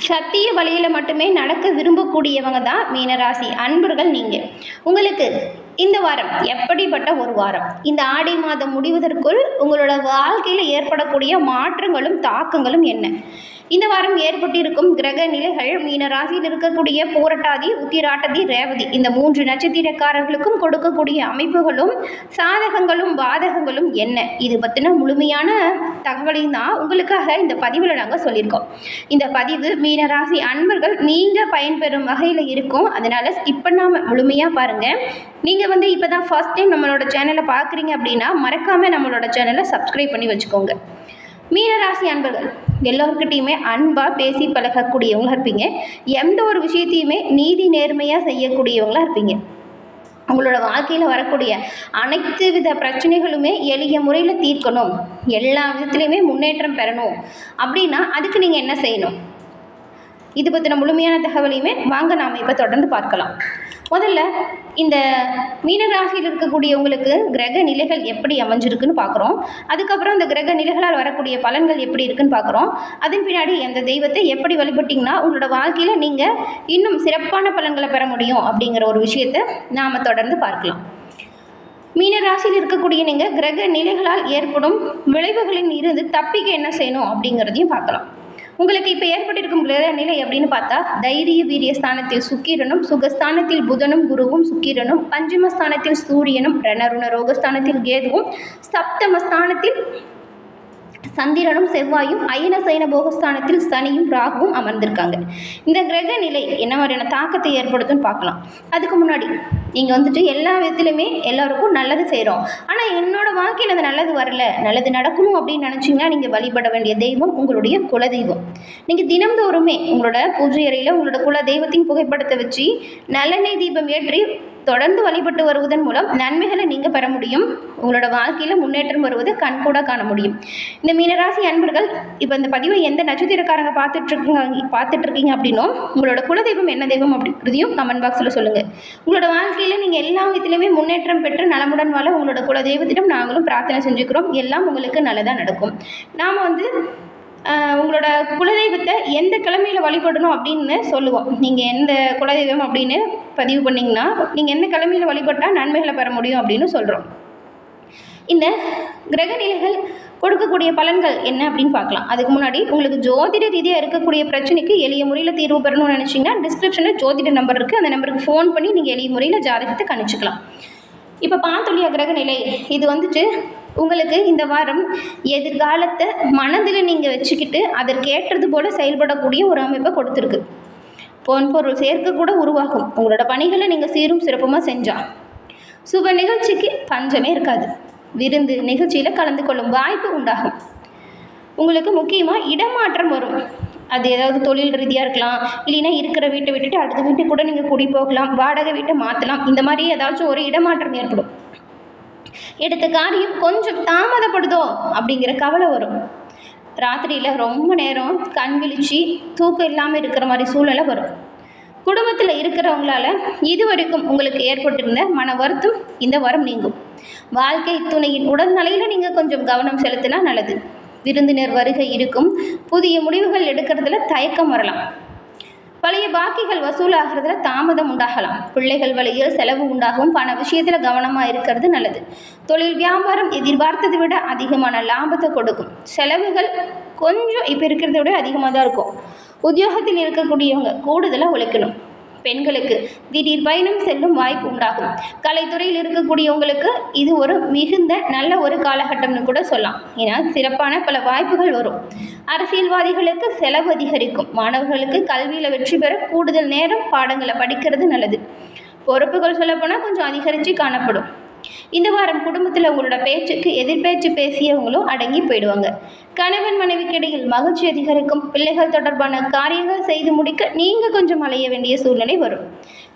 சத்திய வழியில் மட்டுமே நடக்க விரும்பக்கூடியவங்க தான் மீனராசி அன்பர்கள் நீங்கள். உங்களுக்கு இந்த வாரம் எப்படிப்பட்ட ஒரு வாரம்? இந்த ஆடி மாதம் முடிவதற்குள் உங்களோட வாழ்க்கையில் ஏற்படக்கூடிய மாற்றங்களும் தாக்கங்களும் என்ன? இந்த வாரம் ஏற்பட்டிருக்கும் கிரக நிலைகள் மீன ராசியில் இருக்கக்கூடிய பூரட்டாதி, உத்திராட்டதி, ரேவதி இந்த 3 நட்சத்திரக்காரர்களுக்கும் கொடுக்கக்கூடிய அமைப்புகளும் சாதகங்களும் பாதகங்களும் என்ன? இது பற்றின முழுமையான தகவலையும் தான் உங்களுக்காக இந்த பதிவில் நாங்கள் சொல்லியிருக்கோம். இந்த பதிவு மீன ராசி அன்பர்கள் நீங்கள் பயன்பெறும் வகையில் இருக்கும். அதனால் ஸ்கிப் பண்ணாமல் முழுமையாக பாருங்கள். நீங்கள் இப்போ தான் ஃபர்ஸ்ட் டைம் நம்மளோட சேனலை பார்க்குறீங்க அப்படின்னா மறக்காமல் நம்மளோட சேனலை சப்ஸ்கிரைப் பண்ணி வச்சுக்கோங்க. மீனராசி அன்பர்கள் எல்லோருக்கிட்டையுமே அன்பாக பேசி பழகக்கூடியவங்களாக இருப்பீங்க. எந்த ஒரு விஷயத்தையுமே நீதி நேர்மையாக செய்யக்கூடியவங்களாக இருப்பீங்க. உங்களோட வாழ்க்கையில் வரக்கூடிய அனைத்து வித பிரச்சனைகளுமே எளிய முறையில் தீர்க்கணும், எல்லா விதத்துலேயுமே முன்னேற்றம் பெறணும் அப்படின்னா அதுக்கு நீங்கள் என்ன செய்யணும்? இது பற்றின முழுமையான தகவலையுமே வாங்க நாம் இப்போ தொடர்ந்து பார்க்கலாம். முதல்ல இந்த மீனராசியில் இருக்கக்கூடியவங்களுக்கு கிரக நிலைகள் எப்படி அமைஞ்சிருக்குன்னு பார்க்குறோம். அதுக்கப்புறம் இந்த கிரக நிலைகளால் வரக்கூடிய பலன்கள் எப்படி இருக்குன்னு பார்க்குறோம். அதன் பின்னாடி அந்த தெய்வத்தை எப்படி வழிபட்டிங்கன்னா உங்களோட வாழ்க்கையில் நீங்கள் இன்னும் சிறப்பான பலன்களை பெற முடியும் அப்படிங்கிற ஒரு விஷயத்தை நாம் தொடர்ந்து பார்க்கலாம். மீனராசியில் இருக்கக்கூடிய நீங்கள் கிரக நிலைகளால் ஏற்படும் விளைவுகளின் இருந்து தப்பிக்க என்ன செய்யணும் அப்படிங்கிறதையும் பார்க்கலாம். உங்களுக்கு இப்போ ஏற்பட்டிருக்கும் கிரக நிலை அப்படின்னு பார்த்தா தைரிய வீரிய ஸ்தானத்தில் சுக்கிரனும், சுகஸ்தானத்தில் புதனும் குருவும் சுக்கிரனும், பஞ்சமஸ்தானத்தில் சூரியனும், ரணருண ரோகஸ்தானத்தில் கேதுவும், சப்தமஸ்தானத்தில் சந்திரனும் செவ்வாயும், அயன சைன போகஸ்தானத்தில் சனியும் ராகுவும் அமர்ந்திருக்காங்க. இந்த கிரக நிலை என்ன மாதிரியான தாக்கத்தை ஏற்படுத்தும்னு பார்க்கலாம். அதுக்கு முன்னாடி நீங்கள் எல்லா விதத்துலையுமே எல்லாருக்கும் நல்லது செய்கிறோம், ஆனால் என்னோட வாழ்க்கையில் அது நல்லது வரல, நல்லது நடக்கணும் அப்படின்னு நினச்சிங்கன்னா நீங்கள் வழிபட வேண்டிய தெய்வம் உங்களுடைய குலதெய்வம். நீங்கள் தினம்தோறுமே உங்களோட பூஜை அறையில் உங்களோட குல தெய்வத்தின் புகைப்படத்தை வச்சு நல்லெண்ணெய் தீபம் ஏற்றி தொடர்ந்து வழிபட்டு வருவதன் மூலம் நன்மைகளை நீங்கள் பெற முடியும். உங்களோட வாழ்க்கையில் முன்னேற்றம் வருவது கண்கூட காண முடியும். இந்த மீனராசி அன்பர்கள் இப்போ இந்த பதிவை எந்த நட்சத்திரக்காரங்க பார்த்துட்ருக்கீங்க அப்படின்னும் உங்களோட குலதெய்வம் என்ன தெய்வம் அப்படிங்கிறதையும் கமெண்ட் பாக்ஸில் சொல்லுங்கள். உங்களோட வாழ்க்கையில் நீங்கள் எல்லா விதத்துலையுமே முன்னேற்றம் பெற்று நலமுடன் வாழ உங்களோட குலதெய்வத்திடம் நாங்களும் பிரார்த்தனை செஞ்சுக்கிறோம். எல்லாம் உங்களுக்கு நல்லதாக நடக்கும். நாம் உங்களோட குலதெய்வத்தை எந்த கிழமையில் வழிபடணும் அப்படின்னு சொல்லுவோம். நீங்கள் எந்த குலதெய்வம் அப்படின்னு பதிவு பண்ணிங்கன்னா நீங்கள் எந்த கிழமையில் வழிபட்டால் நன்மைகளை பெற முடியும் அப்படின்னு சொல்கிறோம். இந்த கிரகநிலைகள் கொடுக்கக்கூடிய பலன்கள் என்ன அப்படின்னு பார்க்கலாம். அதுக்கு முன்னாடி உங்களுக்கு ஜோதிட ரீதியாக இருக்கக்கூடிய பிரச்சனைக்கு எளிய முறையில் தீர்வு பெறணும்னு நினச்சிங்கன்னா டிஸ்கிரிப்ஷனில் ஜோதிட நம்பர் இருக்குது. அந்த நம்பருக்கு ஃபோன் பண்ணி நீங்கள் எளிய முறையில் ஜாதகத்தை கணிச்சிக்கலாம். இப்போ பார்த்தோல்லையா கிரகநிலை, இது உங்களுக்கு இந்த வாரம் எதிர்காலத்தை மனதில் நீங்கள் வச்சுக்கிட்டு அதற்கேற்றது போல் செயல்படக்கூடிய ஒரு அமைப்பை கொடுத்துருக்கு. பொன்பொருள் சேர்க்க கூட உருவாகும். உங்களோட பணிகளை நீங்கள் சீரும் சிறப்புமாக செஞ்சால் சுப நிகழ்ச்சிக்கு பஞ்சமே இருக்காது. விருந்து நிகழ்ச்சியில் கலந்து கொள்ளும் வாய்ப்பு உண்டாகும். உங்களுக்கு முக்கியமாக இடமாற்றம் வரும். அது ஏதாவது தொழில் ரீதியாக இருக்கலாம், இல்லைன்னா இருக்கிற வீட்டை விட்டுட்டு அடுத்த வீட்டுக்கு கூட நீங்கள் குடி போகலாம், வாடகை வீட்டை மாற்றலாம். இந்த மாதிரி ஏதாச்சும் ஒரு இடமாற்றம் ஏற்படும். எடுத்த காரியம் கொஞ்சம் தாமதப்படுதோ அப்படிங்கிற கவலை வரும். ராத்திரியில் ரொம்ப நேரம் கண் விழிச்சு தூக்கம் இல்லாமல் இருக்கிற மாதிரி சூழ்நிலை வரும். குடும்பத்தில் இருக்கிறவங்களால இதுவரைக்கும் உங்களுக்கு ஏற்பட்டிருந்த மன வருத்தம் இந்த வாரம் நீங்கும். வாழ்க்கை துணையின் உடல்நிலையில் நீங்கள் கொஞ்சம் கவனம் செலுத்தினா நல்லது. விருந்தினர் வருகை இருக்கும். புதிய முடிவுகள் எடுக்கிறதுல தயக்கம் வரலாம். பழைய பாக்கிகள் வசூலாகிறதுல தாமதம் உண்டாகலாம். பிள்ளைகள் வழியில் செலவு உண்டாகும். பண விஷயத்தில் கவனமாக இருக்கிறது நல்லது. தொழில் வியாபாரம் எதிர்பார்த்ததை விட அதிகமான லாபத்தை கொடுக்கும். செலவுகள் கொஞ்சம் இப்போ இருக்கிறத விட அதிகமாக தான் இருக்கும். உத்தியோகத்தில் இருக்கக்கூடியவங்க கூடுதலாக உழைக்கணும். பெண்களுக்கு திடீர் பயணம் செல்லும் வாய்ப்பு உண்டாகும். கலைத்துறையில் இருக்கக்கூடியவங்களுக்கு இது ஒரு மிகுந்த நல்ல ஒரு காலகட்டம்னு கூட சொல்லலாம். ஏன்னா சிறப்பான பல வாய்ப்புகள் வரும். அரசியல்வாதிகளுக்கு செலவு அதிகரிக்கும். மாணவர்களுக்கு கல்வியில் வெற்றி பெற கூடுதல் நேரம் பாடங்களை படிக்கிறது நல்லது. பொறுப்புகள் சொல்லப்போனால் கொஞ்சம் அதிகரித்து காணப்படும். இந்த வாரம் குடும்பத்தில் உங்களோட பேச்சுக்கு எதிர்பேச்சு பேசியவங்களும் அடங்கி போயிடுவாங்க. கணவன் மனைவிக்கு இடையில் மகிழ்ச்சி அதிகரிக்கும். பிள்ளைகள் தொடர்பான காரியங்கள் செய்து முடிக்க நீங்கள் கொஞ்சம் அலைய வேண்டிய சூழ்நிலை வரும்.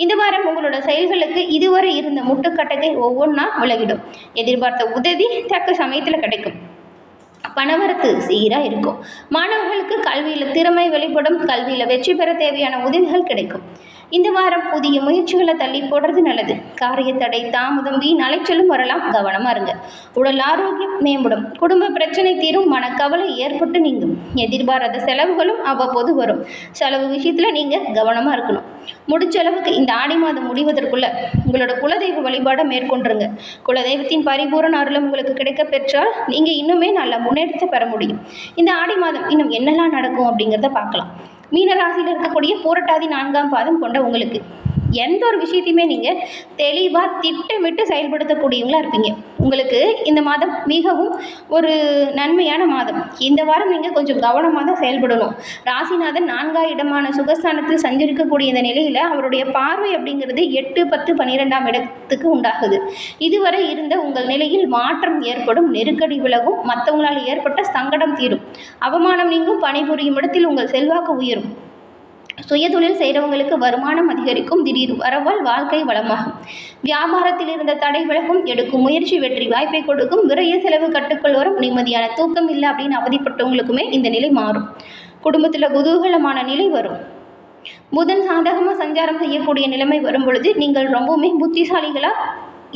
இந்த வாரம் உங்களோட செயல்களுக்கு இதுவரை இருந்த முட்டுக்கட்டை ஒவ்வொன்றா விலகிடும். எதிர்பார்த்த உதவி தக்க சமயத்தில் கிடைக்கும். பணவரத்து சீராக இருக்கும். மாணவர்களுக்கு கல்வியில் திறமை வெளிப்படும். கல்வியில் வெற்றி பெற தேவையான உதவிகள் கிடைக்கும். இந்த வாரம் புதிய முயற்சிகளை தள்ளி போடுறது நல்லது. காரிய தடை, தாமதம், வீண் அலைச்சலும் வரலாம், கவனமாக இருங்க. உடல் ஆரோக்கியம் மேம்படும். குடும்ப பிரச்சனை தீரும். மனக்கவலை ஏற்பட்டு நீங்கும். எதிர்பாராத செலவுகளும் அவ்வப்போது வரும். செலவு விஷயத்தில் நீங்கள் கவனமாக இருக்கணும். முடிச்ச அளவுக்கு இந்த ஆடி மாதம் முடிவதற்குள்ள உங்களோட குலதெய்வ வழிபாடை மேற்கொண்டுருங்க. குலதெய்வத்தின் பரிபூரண அருளும் உங்களுக்கு கிடைக்க பெற்றால் நீங்கள் இன்னுமே நல்ல முன்னேற்றத்தை பெற முடியும். இந்த ஆடி மாதம் இன்னும் என்னெல்லாம் நடக்கும் அப்படிங்கிறத பார்க்கலாம். மீனராசியில் இருக்கக்கூடிய பூரட்டாதி 4ஆம் பாதம் கொண்ட உங்களுக்கு எந்த ஒரு விஷயத்தையுமே நீங்கள் தெளிவாக திட்டமிட்டு செயல்படுத்தக்கூடியவங்களா இருப்பீங்க. உங்களுக்கு இந்த மாதம் மிகவும் ஒரு நன்மையான மாதம். இந்த வாரம் நீங்கள் கொஞ்சம் கவனமாக தான் செயல்படணும். ராசிநாதன் 4ஆம் இடமான சுகஸ்தானத்தில் சஞ்சரிக்கக்கூடிய இந்த நிலையில் அவருடைய பார்வை அப்படிங்கிறது 8, 10, 12ஆம் இடத்துக்கு உண்டாகுது. இதுவரை இருந்த உங்கள் நிலையில் மாற்றம் ஏற்படும். நெருக்கடி விலகும். மற்றவங்களால் ஏற்பட்ட சங்கடம் தீரும். அவமானம் நீங்கும். பணிபுரியும் இடத்தில் உங்கள் செல்வாக்கு உயரும். சுயதொழில் செய்கிறவங்களுக்கு வருமானம் அதிகரிக்கும். திடீர் வரவால் வாழ்க்கை வளமாகும். வியாபாரத்தில் இருந்த தடை விலகும். எடுக்கும் முயற்சி வெற்றி வாய்ப்பை கொடுக்கும். விரைய செலவு கட்டுக்குள் வரும். நிம்மதியான தூக்கம் இல்லை அப்படின்னு அவதிப்பட்டவங்களுக்குமே இந்த நிலை மாறும். குடும்பத்தில் குதூகலமான நிலை வரும். புதன் சாதகமாக சஞ்சாரம் செய்யக்கூடிய நிலைமை வரும் பொழுது நீங்கள் ரொம்பவுமே புத்திசாலிகளாக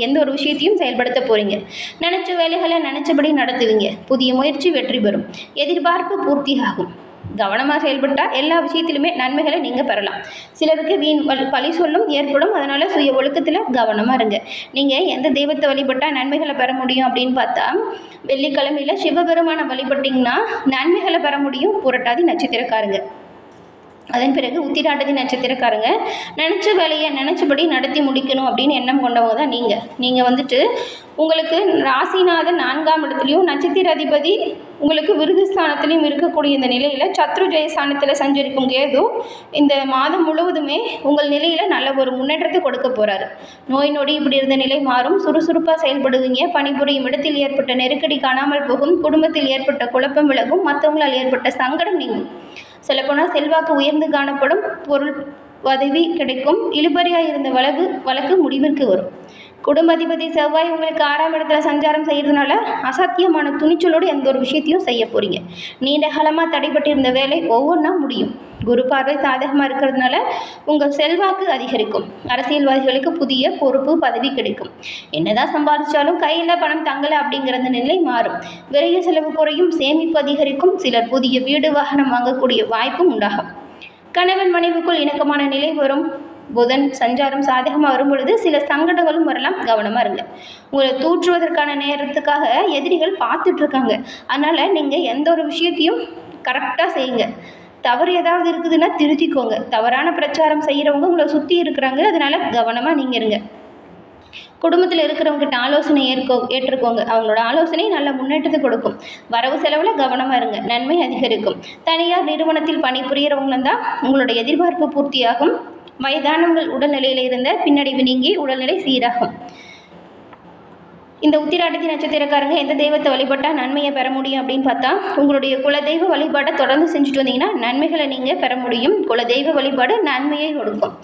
எந்த ஒரு விஷயத்தையும் செயல்படுத்த போகிறீங்க. நினச்ச வேலைகளை நினச்சபடி நடத்துவீங்க. புதிய முயற்சி வெற்றி பெறும். எதிர்பார்ப்பு பூர்த்தியாகும். கவனமாக செயல்பட்டால் எல்லா விஷயத்திலுமே நன்மைகளை நீங்கள் பெறலாம். சிலருக்கு வீண் பழி சொல்லும் ஏற்படும். அதனால் சுய ஒழுக்கத்தில் கவனமாக இருங்க. நீங்கள் எந்த தெய்வத்தை வழிபட்டால் நன்மைகளை பெற முடியும் அப்படின்னு பார்த்தா, வெள்ளிக்கிழமையில் சிவபெருமானை வழிபட்டிங்கன்னா நன்மைகளை பெற முடியும். புரட்டாதி நட்சத்திரக்காரங்க. அதன் பிறகு உத்திராட்டதி நட்சத்திரக்காரங்க நினச்ச வேலையை நினச்சபடி நடத்தி முடிக்கணும் அப்படின்னு எண்ணம் கொண்டவங்க தான் நீங்கள் வந்துட்டு உங்களுக்கு ராசிநாதன் 4ஆம் இடத்துலையும் நட்சத்திர அதிபதி உங்களுக்கு விருது ஸ்தானத்துலையும் இருக்கக்கூடிய இந்த நிலையில் சத்ரு ஜெயஸ்தானத்தில் சஞ்சரிக்கும் கேது இந்த மாதம் முழுவதுமே உங்கள் நிலையில் நல்ல ஒரு முன்னேற்றத்தை கொடுக்க போகிறாரு. நோய் நொடி இப்படி இருந்த நிலை மாறும். சுறுசுறுப்பாக செயல்படுவீங்க. பணிபுரியும் இடத்தில் ஏற்பட்ட நெருக்கடி காணாமல் போகும். குடும்பத்தில் ஏற்பட்ட குழப்பம் விலகும். மற்றவங்களால் ஏற்பட்ட சங்கடம் நீங்கும். சொல்லப்போனால் செல்வாக்கு உயர்ந்து காணப்படும். பொருள் உதவி கிடைக்கும். இழுபறியாக இருந்த வழக்கு முடிவிற்கு வரும். குடும்பாதிபதி செவ்வாய் உங்களுக்கு 6ஆம் இடத்துல சஞ்சாரம் செய்கிறதுனால அசாத்தியமான துணிச்சலோடு எந்த ஒரு விஷயத்தையும் செய்ய போகிறீங்க. நீண்ட காலமாக தடைபட்டிருந்த வேலை ஒவ்வொன்றா முடியும். குரு பார்வை சாதகமாக இருக்கிறதுனால உங்கள் செல்வாக்கு அதிகரிக்கும். அரசியல்வாதிகளுக்கு புதிய பொறுப்பு பதவி கிடைக்கும். என்னதான் சம்பாதிச்சாலும் கையில் பணம் தங்கலை அப்படிங்கிற நிலை மாறும். விரைய செலவு குறையும். சேமிப்பு அதிகரிக்கும். சிலர் புதிய வீடு வாகனம் வாங்கக்கூடிய வாய்ப்பும் உண்டாகும். கணவன் மனைவிக்குள் இணக்கமான நிலை வரும். புதன் சஞ்சாரம் சாதகமாக வரும் பொழுது சில சங்கடங்களும் வரலாம். கவனமாக இருங்க. உங்களை தூற்றுவதற்கான நேரத்துக்காக எதிரிகள் பார்த்துட்ருக்காங்க. அதனால் நீங்கள் எந்த ஒரு விஷயத்தையும் கரெக்டாக செய்யுங்க. தவறு ஏதாவது இருக்குதுன்னா திருத்திக்கோங்க. தவறான பிரச்சாரம் செய்கிறவங்க உங்களை சுற்றி இருக்கிறாங்க. அதனால் கவனமாக நீங்கள் இருங்க. குடும்பத்தில் இருக்கிறவங்ககிட்ட ஆலோசனை ஏற்றுக்கோங்க. அவங்களோட ஆலோசனை நல்ல முன்னேற்றத்தை கொடுக்கும். வரவு செலவில் கவனமாக இருங்க. நன்மை அதிகரிக்கும். தனியார் நிறுவனத்தில் பணிபுரியறவங்களும் தான் உங்களோட எதிர்பார்ப்பு பூர்த்தியாகும். வயதானவங்கள் உடல்நிலையில் இருந்த பின்னடைவு நீங்கி உடல்நிலை சீராகும். இந்த உத்திராட்டதி நட்சத்திரக்காரங்க எந்த தெய்வத்தை வழிபட்டால் நன்மையை பெற முடியும் அப்படின்னு பார்த்தா, உங்களுடைய குலதெய்வ வழிபாடை தொடர்ந்து செஞ்சுட்டு வந்தீங்கன்னா நன்மைகளை நீங்கள் பெற முடியும். குலதெய்வ வழிபாடு நன்மையை கொடுக்கும்.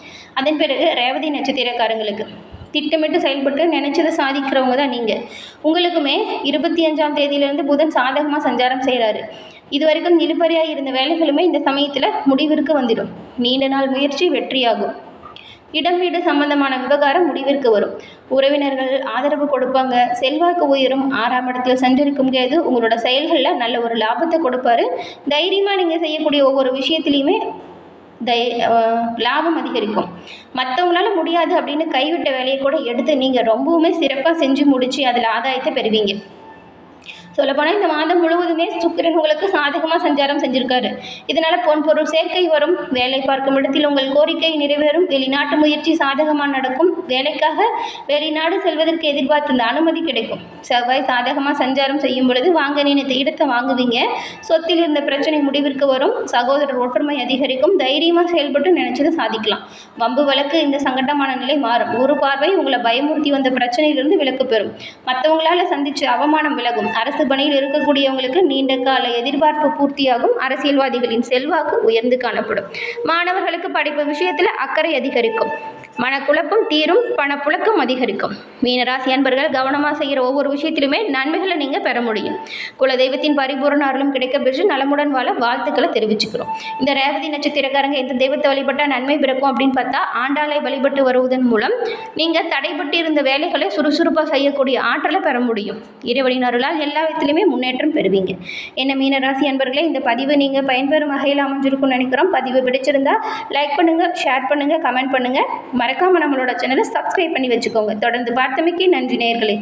அதன் பிறகு ரேவதி நட்சத்திரக்காரங்களுக்கு திட்டமிட்டு செயல்பட்டு நினைச்சதை சாதிக்கிறவங்க தான் நீங்கள். உங்களுக்குமே 25ஆம் தேதியிலிருந்து புதன் சாதகமாக சஞ்சாரம் செய்கிறாரு. இது வரைக்கும் இழுபறியாக இருந்த வேலைகளுமே இந்த சமயத்தில் முடிவிற்கு வந்துடும். நீண்ட நாள் முயற்சி வெற்றியாகும். இடம் வீடு சம்பந்தமான விவகாரம் முடிவிற்கு வரும். உறவினர்கள் ஆதரவு கொடுப்பாங்க. செல்வாக்கு உயரும். 6ஆம் இடத்தில் சஞ்சரிக்கும் கேது உங்களோட செயல்களில் நல்ல ஒரு லாபத்தை கொடுப்பாரு. தைரியமாக நீங்கள் செய்யக்கூடிய ஒவ்வொரு விஷயத்துலையுமே லாபம் அதிகரிக்கும். மற்றவங்களால முடியாது அப்படின்னு கைவிட்ட வேலையை கூட எடுத்து நீங்கள் ரொம்பவுமே சிறப்பாக செஞ்சு முடித்து அதில் ஆதாயத்தை பெறுவீங்க. சொல்லப்போனால் இந்த மாதம் முழுவதுமே சுக்கிரன் உங்களுக்கு சாதகமாக சஞ்சாரம் செஞ்சுருக்காரு. இதனால் பொன்பொருள் சேர்க்கை வரும். வேலை பார்க்கும் இடத்தில் உங்கள் கோரிக்கை நிறைவேறும். வெளிநாட்டு முயற்சி சாதகமாக நடக்கும். வேலைக்காக வெளிநாடு செல்வதற்கு எதிர்பார்த்த இந்த அனுமதி கிடைக்கும். செவ்வாய் சாதகமாக சஞ்சாரம் செய்யும் பொழுது வாங்க நினைத்த இடத்தை வாங்குவீங்க. சொத்தில் இருந்த பிரச்சனை முடிவிற்கு வரும். சகோதரர் ஒற்றுமை அதிகரிக்கும். தைரியமாக செயல்பட்டு நினைச்சதை சாதிக்கலாம். வம்பு வழக்கு இந்த சங்கடமான நிலை மாறும். ஒரு பார்வை உங்களை பயமுறுத்தி வந்த பிரச்சனையிலிருந்து விலக்கு பெறும். மற்றவங்களால் சந்திச்ச அவமானம் விலகும். அரசு பணியில் இருக்கக்கூடியவங்களுக்கு நீண்ட கால எதிர்பார்ப்பு பூர்த்தியாகும். அரசியல்வாதிகளின் செல்வாக்கு உயர்ந்து காணப்படும். மாணவர்களுக்கு படிப்பு விஷயத்தில் அக்கறை அதிகரிக்கும். மனக்குழப்பம் தீரும், பணப்புழக்கம் அதிகரிக்கும். மீனராசி அன்பர்கள் கவனமாக செய்கிற ஒவ்வொரு விஷயத்திலுமே நன்மைகளை நீங்கள் பெற முடியும். குலதெய்வத்தின் பரிபூரண அருளும் கிடைக்க பெற்று நலமுடன் வாழ வாழ்த்துக்களை தெரிவிச்சுக்கிறோம். இந்த ரேவதி நட்சத்திரக்காரங்க எந்த தெய்வத்தை வழிபட்டால் நன்மை பிறக்கும் அப்படின்னு பார்த்தா, ஆண்டாளை வழிபட்டு வருவதன் மூலம் நீங்கள் தடைபட்டு இருந்த வேலைகளை சுறுசுறுப்பாக செய்யக்கூடிய ஆற்றலை பெற முடியும். இறைவனின் அருளால் எல்லா விதத்திலுமே முன்னேற்றம் பெறுவீங்க. என்ன மீனராசி அன்பர்களே, இந்த பதிவு நீங்கள் பயன்பெறும் வகையில் அமைஞ்சிருக்கும்னு நினைக்கிறோம். பதிவு பிடிச்சிருந்தா லைக் பண்ணுங்கள், ஷேர் பண்ணுங்கள், கமெண்ட் பண்ணுங்கள். மறக்காமல் நம்மளோட சேனலை சப்ஸ்கிரைப் பண்ணி வச்சுக்கோங்க. தொடர்ந்து பார்த்தமைக்கு நன்றி நேயர்களே.